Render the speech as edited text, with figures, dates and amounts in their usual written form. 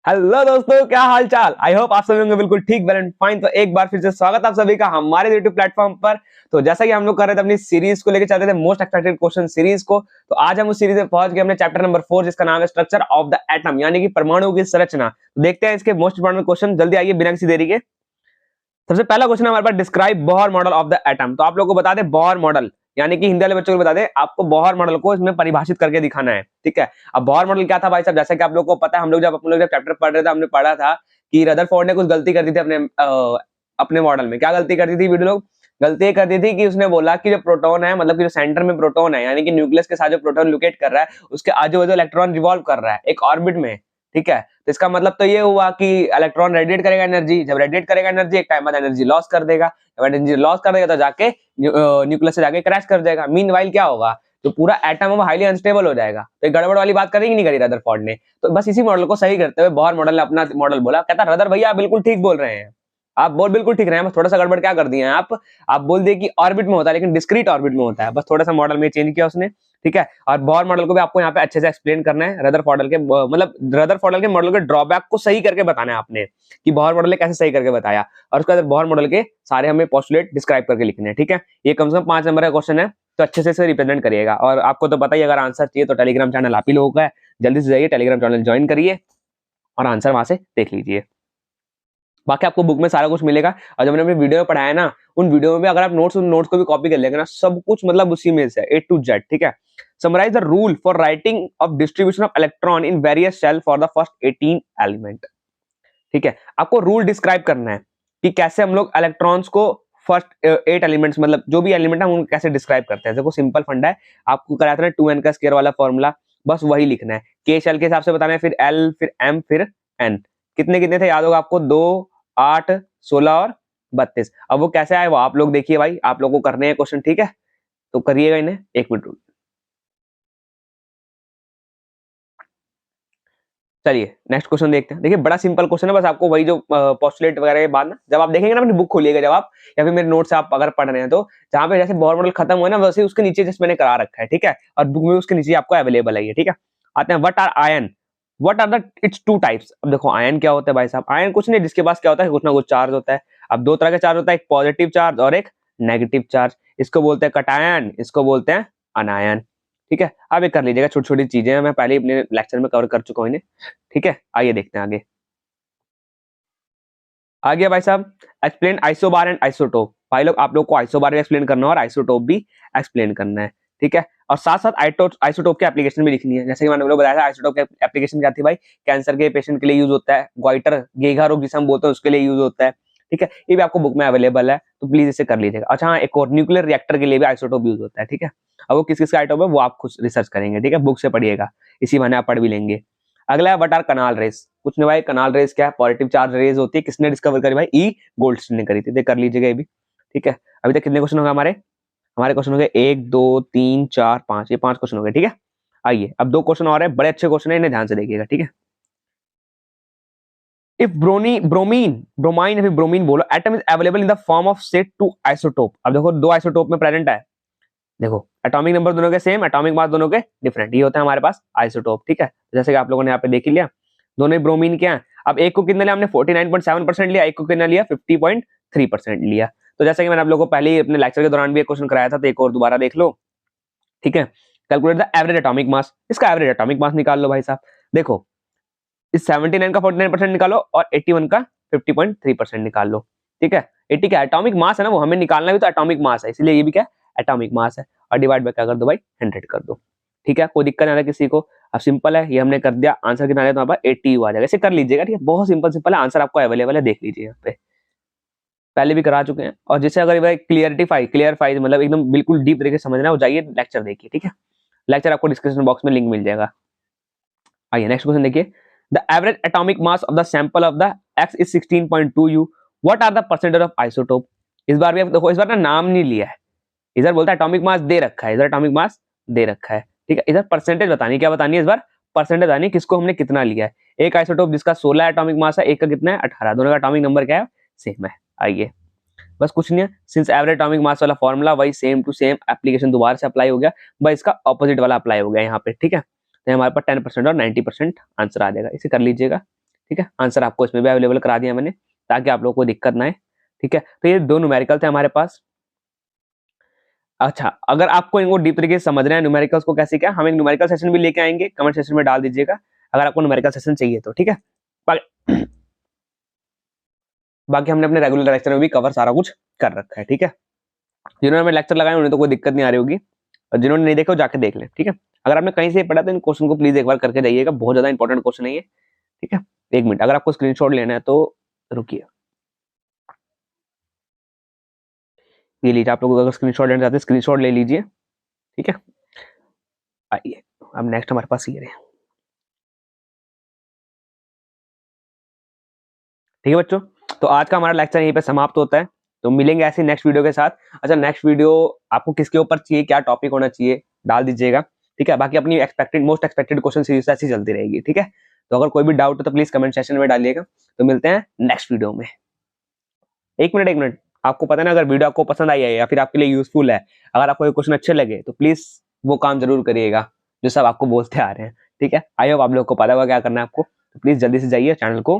Hello दोस्तों, क्या हाल चाल। आई होप आप सभी होंगे बिल्कुल ठीक, वेल एंड फाइन। तो एक बार फिर से स्वागत आप सभी का हमारे यूट्यूब प्लेटफॉर्म पर। तो जैसा कि हम लोग कर रहे थे अपनी सीरीज को लेकर चलते थे, मोस्ट एक्सपेक्टेड क्वेश्चन सीरीज को। तो आज हम उस सीरीज में पहुंच गए अपने चैप्टर नंबर 4, जिसका नाम है स्ट्रक्चर ऑफ द एटम, यानी कि परमाणु की संरचना। तो देखते हैं इसके मोस्ट इंपोर्टेंट क्वेश्चन, जल्दी आइए बिना किसी देरी के। सबसे पहला क्वेश्चन हमारे पास, describe Bohr model of the atom. तो आप लोगों को बता दें बोहर मॉडल, यानी कि हिंदी वाले बच्चों को बता दें, आपको बोहर मॉडल को इसमें परिभाषित करके दिखाना है। ठीक है। अब बोहर मॉडल क्या था भाई साहब, जैसा कि आप लोगों को पता है, हम लोग जब चैप्टर पढ़ रहे थे, हमने पढ़ा था कि रदरफोर्ड ने कुछ गलती कर दी थी अपने मॉडल में। क्या गलती कर दी थी वीडियो लोग? गलती ये कर दी थी कि उसने बोला कि जो प्रोटॉन है, मतलब कि जो सेंटर में प्रोटॉन है, यानी कि न्यूक्लियस के साथ जो प्रोटॉन लोकेट कर रहा है, उसके आजू बाजू इलेक्ट्रॉन रिवॉल्व कर रहा है एक ऑर्बिट में। ठीक है। तो इसका मतलब तो ये हुआ कि इलेक्ट्रॉन रेडिएट करेगा एनर्जी, जब रेडिएट करेगा एनर्जी, एक टाइम बाद एनर्जी लॉस कर देगा। जब एनर्जी लॉस कर देगा तो जाके न्यूक्लियस से जाके क्रैश कर जाएगा। मीनवाइल क्या होगा, जो पूरा एटम है वो हाईली अनस्टेबल हो जाएगा। तो एक गड़बड़ वाली बात करी कि नहीं करी रदरफोर्ड ने? तो बस इसी मॉडल को सही करते हुए बोहर मॉडल ने अपना मॉडल बोला। कहता रदर भैया आप बिल्कुल ठीक बोल रहे हैं, आप बोल बिल्कुल ठीक रहे हैं, बस थोड़ा सा गड़बड़ क्या कर दिए हैं आप बोल दिए कि ऑर्बिट में होता है, लेकिन डिस्क्रीट ऑर्बिट में होता है। बस थोड़ा सा मॉडल में चेंज किया उसने। ठीक है। और बोहर मॉडल को भी आपको यहाँ पे अच्छे से एक्सप्लेन करना है। रदरफोर्ड के मतलब रदरफोर्ड के मॉडल के ड्रॉबैक को सही करके बताना है आपने, कि बोहर मॉडल ने कैसे सही करके बताया। और उसके बाद बोहर मॉडल के सारे हमें पोस्टुलेट डिस्क्राइब करके लिखने हैं। ठीक है। ये कम से कम 5 नंबर का क्वेश्चन है, तो अच्छे से इसे रिप्रेजेंट करिएगा। और आपको तो पता ही, अगर आंसर चाहिए तो टेलीग्राम चैनल आप ही लोगों का है, जल्दी से जाइए टेलीग्राम चैनल ज्वाइन करिए और आंसर वहां से देख लीजिए। बाकी आपको बुक में सारा कुछ मिलेगा, और जब मैंने अपने वीडियो में पढ़ाया ना, उन वीडियो में भी अगर आप नोट्स को भी कॉपी कर लेंगे ना, सब कुछ मतलब उसी में से A to Z। ठीक है। Summarise the rule for writing of distribution of electron in various shell for the first 18 element. ठीक है। आपको रूल डिस्क्राइब करना है कि कैसे हम लोग इलेक्ट्रॉन्स को फर्स्ट 8 एलिमेंट्स, मतलब जो भी एलिमेंट है उनको कैसे डिस्क्राइब करते हैं। देखो सिंपल फंडा है, आपको कराया था ना 2n का स्क्वायर वाला फॉर्मूला, बस वही लिखना है। के शेल के हिसाब से बताना है, फिर एल, फिर एम, फिर एन। कितने कितने थे याद होगा आपको? 2, 8, 16 और 32। अब वो कैसे आए वो आप लोग देखिए भाई, आप लोगों को करने हैं क्वेश्चन। ठीक है। तो करिएगा इन्हें, 1 मिनट। चलिए नेक्स्ट क्वेश्चन देखते हैं। देखिए बड़ा सिंपल क्वेश्चन है, बस आपको वही जो पोस्टुलेट वगैरह के बाद ना, जब आप देखेंगे ना अपनी बुक खोलिएगा, जब आप या फिर मेरे नोट से आप अगर पढ़ रहे हैं, तो जहां पे जैसे बोहर मॉडल खत्म हुआ ना, वैसे उसके नीचे जस्ट मैंने करा रखा है। ठीक है। और बुक में उसके नीचे आपको अवेलेबल है ये। ठीक है। आते हैं, what are ion, what are the it's two types. अब देखो आयन क्या होता है भाई साहब, आयन कुछ नहीं, जिसके पास क्या होता है, कुछ ना कुछ चार्ज होता है। अब दो तरह का चार्ज होता है, एक पॉजिटिव चार्ज और एक नेगेटिव चार्ज। इसको बोलते हैं कटायन, इसको बोलते हैं अनायन। ठीक है। अब ये कर लीजिएगा, छोटी छोटी चीजें मैं पहले ही अपने लेक्चर में कवर कर चुका हूँ इन्हें। ठीक है। आइए देखते हैं आगे। आ गया भाई साहब, एक्सप्लेन आइसोबार एंड आइसोटोप। भाई लोग आप लोग को आइसोबार भी एक्सप्लेन करना है और आइसोटोप भी एक्सप्लेन करना है। ठीक है। और साथ साथ आइसोटोप की एप्लीकेशन भी लिखनी है। जैसे कि मैंने लोग बताया था, आइसोटोप की एप्लीकेशन क्या थी भाई, कैंसर के पेशेंट के लिए यूज होता है, ग्वाइटर गेघा रोग जिसे हम बोलते हैं उसके लिए यूज होता है। ठीक है। ये भी आपको बुक में अवेलेबल है, तो प्लीज इसे कर लीजिएगा। अच्छा हाँ, एक और न्यूक्लियर रिएक्टर के लिए भी आइसोटोप यूज होता है। ठीक है। अब वो किस किस का आइटोप है वो आप खुद रिसर्च करेंगे। ठीक है। बुक से पढ़िएगा, इसी बहाने आप पढ़ भी लेंगे। अगला है व्हाट आर कनाल रेस। कुछ नहीं भाई, कनाल रेस क्या है, पॉजिटिव चार्ज रेस होती है। किसने डिस्कवर करी भाई? ई गोल्डस्टीन ने करी थी। देख कर लीजिएगा ये भी। ठीक है। अभी तक कितने क्वेश्चन हो गए हमारे? हमारे क्वेश्चन हो गए 1, 2, 3, 4, 5, ये 5 क्वेश्चन हो गए। ठीक है। आइए अब 2 क्वेश्चन और है, बड़े अच्छे क्वेश्चन है, इन्हें ध्यान से देखिएगा। ठीक है। इफ ब्रोमाइन या फिर ब्रोमीन बोलो, atom is available in the form of set two isotope. अब देखो 2 आइसोटोप में प्रेजेंट है। देखो एटॉमिक नंबर दोनों के सेम, एटॉमिक मास दोनों के डिफरेंट, ये होता है हमारे पास आइसोटोप। ठीक है। जैसे कि आप लोगों ने यहाँ पे देख ही लिया, दोनों ही ब्रोमीन क्या है। अब एक को कितना लिया हमने, 49.7% लिया, एक को कितना लिया, 50.3% लिया। तो जैसे कि मैंने आप लोगों को पहले ही अपने लेक्चर के दौरान भी एक क्वेश्चन कराया था, तो एक और दोबारा देख लो। ठीक है। कैलकुलेट द एवरेज एटॉमिक मास, इसका एवरेज एटॉमिक मास निकाल लो भाई साहब। देखो इस 79 का 49% निकालो और 81 का 50.3% निकाल लो। ठीक है। 80 का एटॉमिक मास है ना, वो हमें निकालना भी तो एटॉमिक मास है, इसलिए ये भी क्या एटॉमिक मास है। और डिवाइड बाय क्या कर दो भाई, 100 कर दो। ठीक है। कोई दिक्कत नहीं आ रहा किसी को? अब सिंपल है, ये हमने कर दिया। आंसर कितना आ जाए तो 80 आ जाएगा। ऐसे कर लीजिएगा। ठीक है। बहुत सिंपल सिंपल है, आंसर आपको अवेलेबल है, देख लीजिए यहाँ पे, पहले भी करा चुके हैं। और जिससे अगर क्लियरफाई मतलब एकदम बिल्कुल डीप तरीके से समझना है, वो जाइए लेक्चर देखिए। ठीक है। लेक्चर आपको डिस्क्रिप्शन बॉक्स में लिंक मिल जाएगा। आइए नेक्स्ट क्वेश्चन देखिए, the average atomic mass of the sample of the x is 16.2 u, what are the percentage of isotope. इस बार भी देखो, इस बार ना नाम नहीं लिया है, इधर बोलता है एटॉमिक मास दे रखा है, इधर एटॉमिक मास दे रखा है। ठीक है। इधर परसेंटेज बतानी है, क्या बतानी है इस बार, परसेंटेज बतानी है, किसको हमने कितना लिया है। एक आइसोटोप जिसका 16 एटॉमिक मास है, एक का कितना है 18, दोनों का एटॉमिक नंबर क्या है, सेम है। आइए बस कुछ नहीं है, सिंस एवरेज एटॉमिक मास वाला फॉर्मूला वही सेम टू सेम एप्लीकेशन दोबारा से अप्लाई हो गया, बस इसका ऑपोजिट वाला अप्लाई हो गया यहाँ पे। ठीक है। तो हमारे पास 10% और 90% आंसर आ जाएगा, इसे कर लीजिएगा। ठीक है, आंसर आपको इसमें भी अवेलेबल करा दिया मैंने ताकि आप लोगों को दिक्कत ना आए। ठीक है, तो ये 2 न्यूमेरिकल थे हमारे पास। अच्छा, अगर आपको इनको डीप तरीके से समझना है न्यूमेरिकल्स को कैसे क्या, हम एक न्यूमेरिकल सेशन भी लेके आएंगे, कमेंट सेशन में डाल दीजिएगा अगर आपको न्यूमेरिकल सेशन चाहिए तो। ठीक है, बाकी हमने अपने रेगुलर लेक्चर में भी कवर सारा कुछ कर रखा है। ठीक है, जिन्होंने हमें लेक्चर लगाए उन्हें तो कोई दिक्कत नहीं आ रही होगी, और जिन्होंने नहीं देखा वो जाके देख लें। ठीक है, अगर आपने कहीं से पढ़ा तो इन क्वेश्चन को प्लीज एक बार करके जाइएगा, बहुत ज्यादा इंपॉर्टेंट क्वेश्चन है ये। ठीक है, 1 मिनट, अगर आपको स्क्रीनशॉट लेना है तो रुकिए, ये लीजिए, आप लोग अगर स्क्रीनशॉट लेना चाहते हैं स्क्रीनशॉट ले लीजिए। ठीक है, आइए अब नेक्स्ट हमारे पास ये रहे। ठीक है बच्चों, तो आज का हमारा लेक्चर यहीं पे समाप्त होता है, तो मिलेंगे ऐसे नेक्स्ट वीडियो के साथ। अच्छा, नेक्स्ट वीडियो आपको किसके ऊपर चाहिए, क्या टॉपिक होना चाहिए, डाल दीजिएगा। ठीक है, बाकी अपनी expected most expected question series ऐसी चलती रहेगी। ठीक है, तो अगर कोई भी डाउट हो तो प्लीज कमेंट सेक्शन में डालिएगा। तो मिलते हैं नेक्स्ट वीडियो में। एक मिनट, आपको पता है ना, अगर वीडियो आपको पसंद आई है या फिर आपके लिए यूजफुल है, अगर आपको ये क्वेश्चन अच्छे लगे तो प्लीज वो काम जरूर करिएगा जो सब आपको बोलते आ रहे हैं। ठीक है, आई होप आप लोग को पता होगा क्या करना है आपको, तो प्लीज जल्दी से जाइए चैनल को